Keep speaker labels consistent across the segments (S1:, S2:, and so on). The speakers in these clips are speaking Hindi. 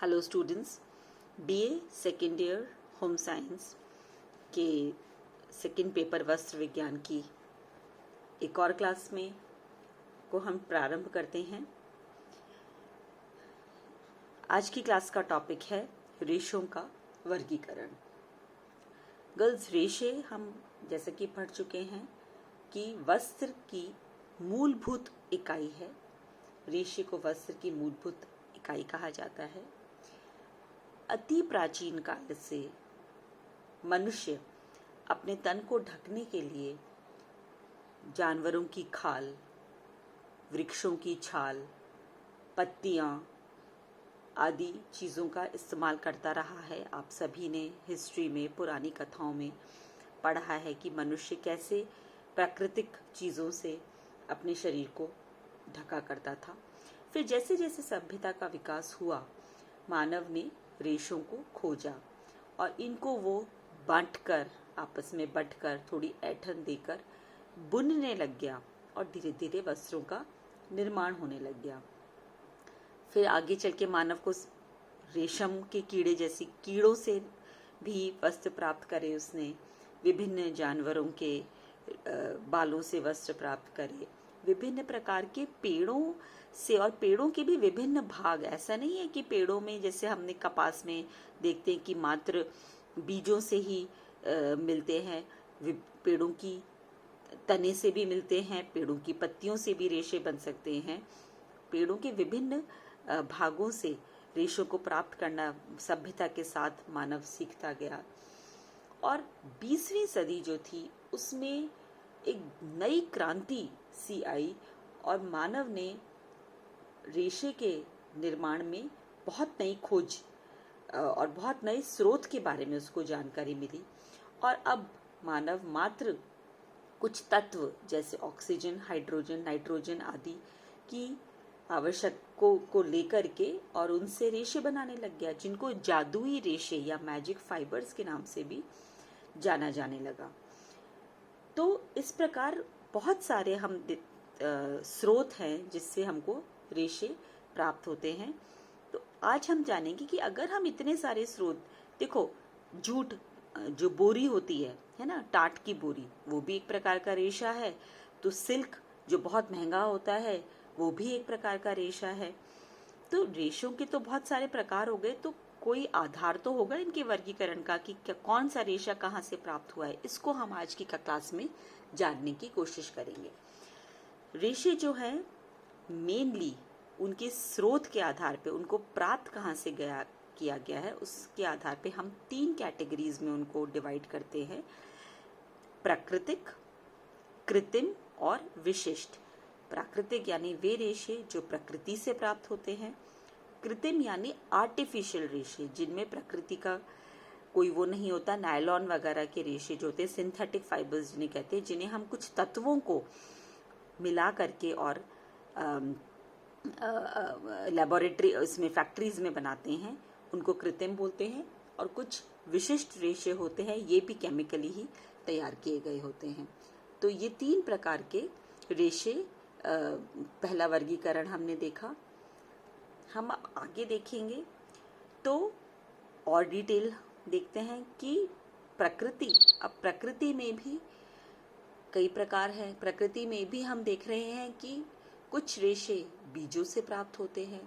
S1: Hello students, BA second year home science के सेकेंड पेपर वस्त्र विज्ञान की एक और क्लास में को हम प्रारंभ करते हैं। आज की क्लास का टॉपिक है रेशों का वर्गीकरण। गर्ल्स, रेशे हम जैसे कि पढ़ चुके हैं कि वस्त्र की मूलभूत इकाई है। रेशे को वस्त्र की मूलभूत इकाई कहा जाता है। अति प्राचीन काल से मनुष्य अपने तन को ढकने के लिए जानवरों की खाल, वृक्षों की छाल, पत्तियां आदि चीज़ों का इस्तेमाल करता रहा है। आप सभी ने हिस्ट्री में, पुरानी कथाओं में पढ़ा है कि मनुष्य कैसे प्राकृतिक चीज़ों से अपने शरीर को ढका करता था। फिर जैसे जैसे सभ्यता का विकास हुआ, मानव ने रेशों को खोजा और इनको वो बांटकर, आपस में बंटकर, थोड़ी ऐंठन देकर बुनने लग गया और धीरे धीरे वस्त्रों का निर्माण होने लग गया। फिर आगे चल के मानव को रेशम के कीड़े जैसी कीड़ों से भी वस्त्र प्राप्त करे। उसने विभिन्न जानवरों के बालों से वस्त्र प्राप्त करे, विभिन्न प्रकार के पेड़ों से, और पेड़ों के भी विभिन्न भाग। ऐसा नहीं है कि पेड़ों में, जैसे हमने कपास में देखते हैं कि मात्र बीजों से ही मिलते हैं, पेड़ों की तने से भी मिलते हैं, पेड़ों की पत्तियों से भी रेशे बन सकते हैं। पेड़ों के विभिन्न भागों से रेशों को प्राप्त करना सभ्यता के साथ मानव सीखता गया। और 20वीं सदी जो थी उसमें एक नई क्रांति सी आई और मानव ने रेशे के निर्माण में बहुत नई खोज और बहुत नए स्रोत के बारे में उसको जानकारी मिली। और अब मानव मात्र कुछ तत्व जैसे ऑक्सीजन, हाइड्रोजन, नाइट्रोजन आदि की आवश्यकताओं को लेकर के और उनसे रेशे बनाने लग गया, जिनको जादुई रेशे या मैजिक फाइबर्स के नाम से भी जाना जाने लगा। तो इस प्रकार बहुत सारे हम स्रोत हैं जिससे हमको रेशे प्राप्त होते हैं। तो आज हम जानेंगे कि अगर हम इतने सारे स्रोत, देखो, जूट जो बोरी होती है ना, टाट की बोरी, वो भी एक प्रकार का रेशा है। तो सिल्क जो बहुत महंगा होता है वो भी एक प्रकार का रेशा है। तो रेशों के तो बहुत सारे प्रकार हो गए, तो कोई आधार तो होगा इनके वर्गीकरण का कि कौन सा रेशा कहाँ से प्राप्त हुआ है। इसको हम आज की क्लास में जानने की कोशिश करेंगे। रेशे जो है मेनली उनके स्रोत के आधार पे, उनको प्राप्त कहाँ से किया गया है, उसके आधार पे हम 3 कैटेगरीज में उनको डिवाइड करते हैं: प्राकृतिक, कृत्रिम और विशिष्ट। प्राकृतिक यानी वे रेशे जो प्रकृति से प्राप्त होते हैं। कृत्रिम यानी आर्टिफिशियल रेशे, जिनमें प्रकृति का कोई वो नहीं होता। नायलॉन वगैरह के रेशे जो होते हैं, सिंथेटिक फाइबर्स जिन्हें कहते हैं, जिन्हें हम कुछ तत्वों को मिला करके और लेबोरेटरी, इसमें फैक्ट्रीज में बनाते हैं, उनको कृत्रिम बोलते हैं। और कुछ विशिष्ट रेशे होते हैं, ये भी केमिकली ही तैयार किए गए होते हैं। तो ये 3 प्रकार के रेशे, पहला वर्गीकरण हमने देखा। हम आगे देखेंगे तो और डिटेल देखते हैं कि प्रकृति, अब प्रकृति में भी कई प्रकार हैं। प्रकृति में भी हम देख रहे हैं कि कुछ रेशे बीजों से प्राप्त होते हैं,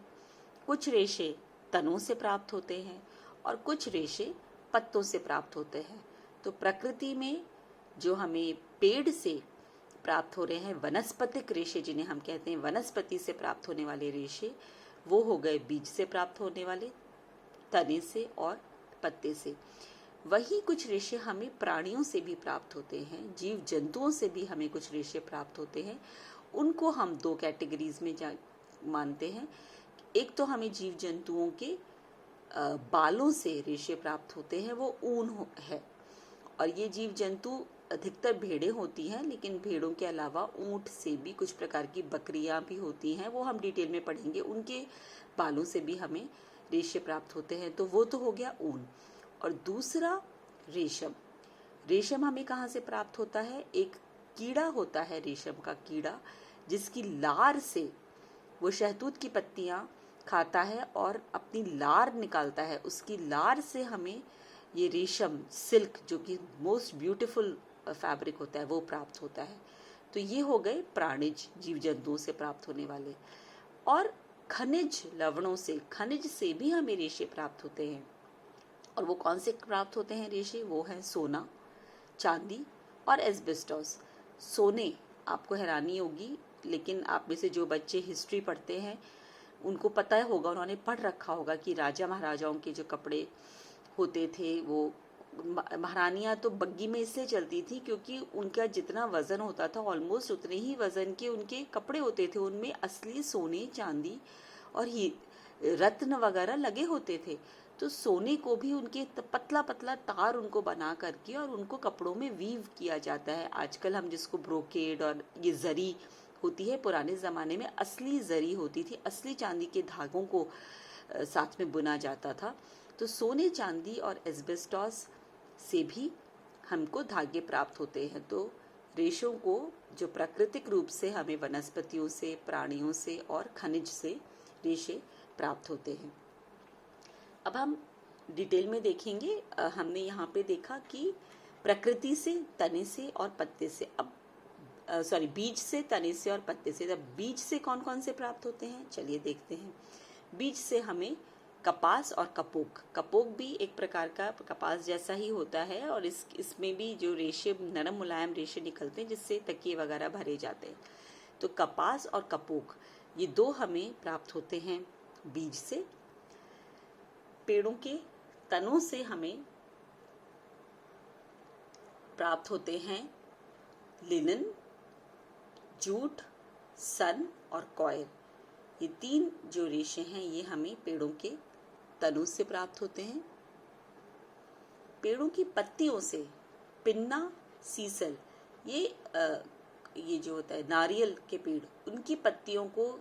S1: कुछ रेशे तनों से प्राप्त होते हैं और कुछ रेशे पत्तों से प्राप्त होते हैं। तो प्रकृति में जो हमें पेड़ से प्राप्त हो रहे हैं, वनस्पतिक रेशे जिन्हें हम कहते हैं, वनस्पति से प्राप्त होने वाले रेशे, वो हो गए बीज से प्राप्त होने वाले, तने से और पत्ते से। वही कुछ रेशे हमें प्राणियों से भी प्राप्त होते हैं, जीव जंतुओं से भी हमें कुछ रेशे प्राप्त होते हैं। उनको हम 2 कैटेगरीज में मानते हैं। एक तो हमें जीव जंतुओं के बालों से रेशे प्राप्त होते हैं, वो ऊन है। और ये जीव जंतु अधिकतर भेड़ें होती हैं, लेकिन भेड़ों के अलावा ऊंट से भी कुछ प्रकार की बकरियां भी होती हैं, वो हम डिटेल में पढ़ेंगे। उनके बालों से भी हमें रेशे प्राप्त होते हैं। तो वो तो हो गया ऊन। और दूसरा रेशम। रेशम हमें कहाँ से प्राप्त होता है? एक कीड़ा होता है रेशम का कीड़ा, जिसकी लार से वो शहतूत की पत्तियां खाता है और अपनी लार निकालता है। उसकी लार से हमें ये रेशम, सिल्क, जो कि मोस्ट ब्यूटीफुल फैब्रिक होता है, वो प्राप्त होता है। तो ये हो गए प्राणिज, जीव जंतुओं से प्राप्त होने वाले। और खनिज लवणों से, खनिज से भी हमें रेशे प्राप्त होते हैं। और वो कौन से प्राप्त होते हैं रेशे? वो हैं सोना, चांदी और एस्बेस्टॉस। सोने, आपको हैरानी होगी, लेकिन आप में से जो बच्चे हिस्ट्री पढ़ते हैं उनको पता होगा, उन्होंने पढ़ रखा होगा कि राजा महाराजाओं के जो कपड़े होते थे, वो महारानियां तो बग्गी में इसलिए चलती थी क्योंकि उनका जितना वजन होता था ऑलमोस्ट उतने ही वजन के उनके कपड़े होते थे। उनमें असली सोने, चांदी और रत्न वगैरह लगे होते थे। तो सोने को भी उनके पतला पतला तार उनको बना करके और उनको कपड़ों में वीव किया जाता है। आजकल हम जिसको ब्रोकेड और ये जरी होती है, पुराने ज़माने में असली जरी होती थी, असली चांदी के धागों को साथ में बुना जाता था। तो सोने, चांदी और एस्बेस्टॉस से भी हमको धागे प्राप्त होते हैं। तो रेशों को जो प्राकृतिक रूप से हमें वनस्पतियों से, प्राणियों से और खनिज से रेशे प्राप्त होते हैं। अब हम डिटेल में देखेंगे। हमने यहाँ पे देखा कि प्रकृति से, तने से और पत्ते से, अब बीज से, तने से और पत्ते से। अब बीज से कौन कौन से प्राप्त होते हैं, चलिए देखते हैं। बीज से हमें कपास और कपोक, कपोक भी एक प्रकार का कपास जैसा ही होता है और इसमें भी जो रेशे, नरम मुलायम रेशे निकलते हैं जिससे तकिए वगैरह भरे जाते हैं। तो कपास और कपोक, ये दो हमें प्राप्त होते हैं बीज से। पेड़ों के तनों से हमें प्राप्त होते हैं लिनन, जूट, सन और कॉयर। ये तीन जो रेशे हैं ये हमें पेड़ों के तनों से प्राप्त होते हैं। पेड़ों की पत्तियों से पिन्ना, सीसल, ये जो होता है नारियल के पेड़, उनकी पत्तियों को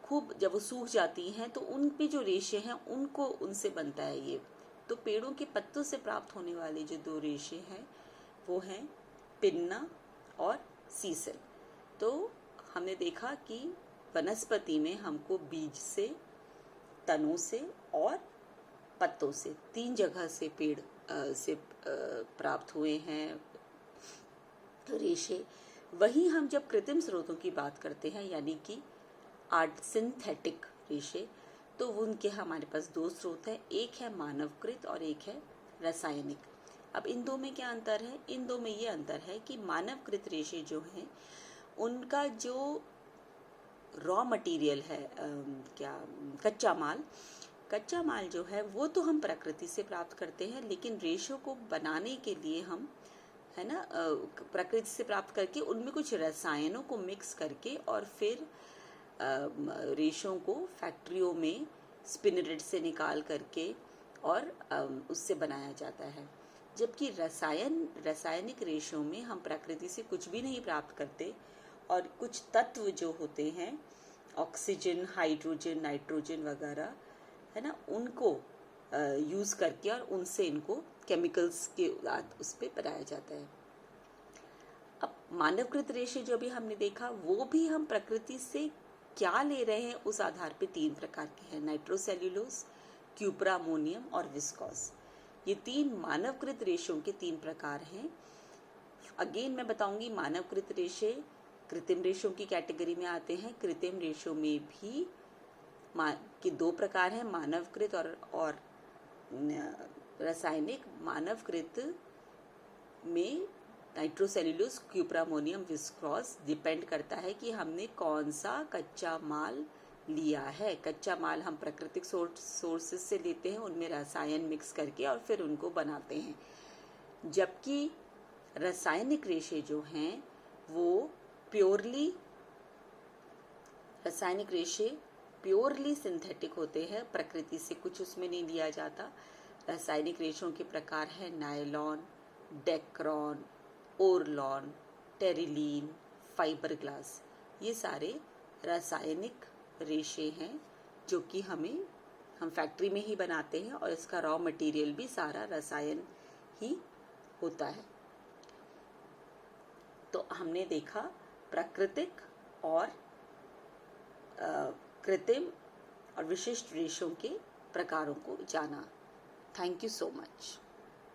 S1: खूब जब वो सूख जाती हैं तो उन पे जो रेशे हैं उनको, उनसे बनता है ये। तो पेड़ों के पत्तों से प्राप्त होने वाले जो दो रेशे हैं वो हैं पिन्ना और सीसल। तो हमने देखा कि वनस्पति में हमको बीज से, तनों से और पत्तों से, तीन जगह से पेड़ से प्राप्त हुए हैं रेशे। वहीं हम जब कृत्रिम स्रोतों की बात करते हैं, यानी कि सिंथेटिक रेशे, तो उनके हमारे पास दो स्रोत हैं, एक है मानवकृत और एक है रासायनिक। अब इन दो में क्या अंतर है? इन दो में ये अंतर है कि मानवकृत रेशे जो हैं उनका जो रॉ मटेरियल है, कच्चा माल जो है वो तो हम प्रकृति से प्राप्त करते हैं, लेकिन रेशों को बनाने के लिए हम, है ना, प्रकृति से प्राप्त करके उनमें कुछ रसायनों को मिक्स करके और फिर रेशों को फैक्ट्रियों में स्पिनरेट से निकाल करके और उससे बनाया जाता है। जबकि रासायनिक रेशों में हम प्रकृति से कुछ भी नहीं प्राप्त करते और कुछ तत्व जो होते हैं, ऑक्सीजन, हाइड्रोजन, नाइट्रोजन वगैरह, है ना, उनको यूज करके और उनसे इनको केमिकल्स के उस पे बनाया जाता है। अब मानवकृत रेशे जो भी हमने देखा, वो भी हम प्रकृति से क्या ले रहे हैं उस आधार पे तीन प्रकार के हैं, नाइट्रोसेल्यूलोज, क्यूप्रामोनियम और विस्कोस। ये तीन मानवकृत रेशों के तीन प्रकार हैं। अगेन मैं बताऊंगी, मानवकृत रेशे कृत्रिम रेशों की कैटेगरी में आते हैं। कृत्रिम रेशों में भी के दो प्रकार हैं, मानवकृत और रासायनिक। मानवकृत में नाइट्रोसेल्यूलोज, क्यूप्रामोनियम, विस्कोस डिपेंड करता है कि हमने कौन सा कच्चा माल लिया है। कच्चा माल हम प्राकृतिक सोर्सेज से लेते हैं, उनमें रसायन मिक्स करके और फिर उनको बनाते हैं। जबकि रासायनिक रेशे जो हैं वो रासायनिक रेशे प्योरली सिंथेटिक होते हैं, प्रकृति से कुछ उसमें नहीं लिया जाता। रासायनिक रेशों के प्रकार है nylon, dacron, orlon, terylene, fibre glass. ये सारे रासायनिक रेशे हैं जो कि हम फैक्ट्री में ही बनाते हैं और इसका रॉ मटेरियल भी सारा रसायन ही होता है। तो हमने देखा प्राकृतिक और कृत्रिम और विशिष्ट रेशों के प्रकारों को जाना। Thank you so much.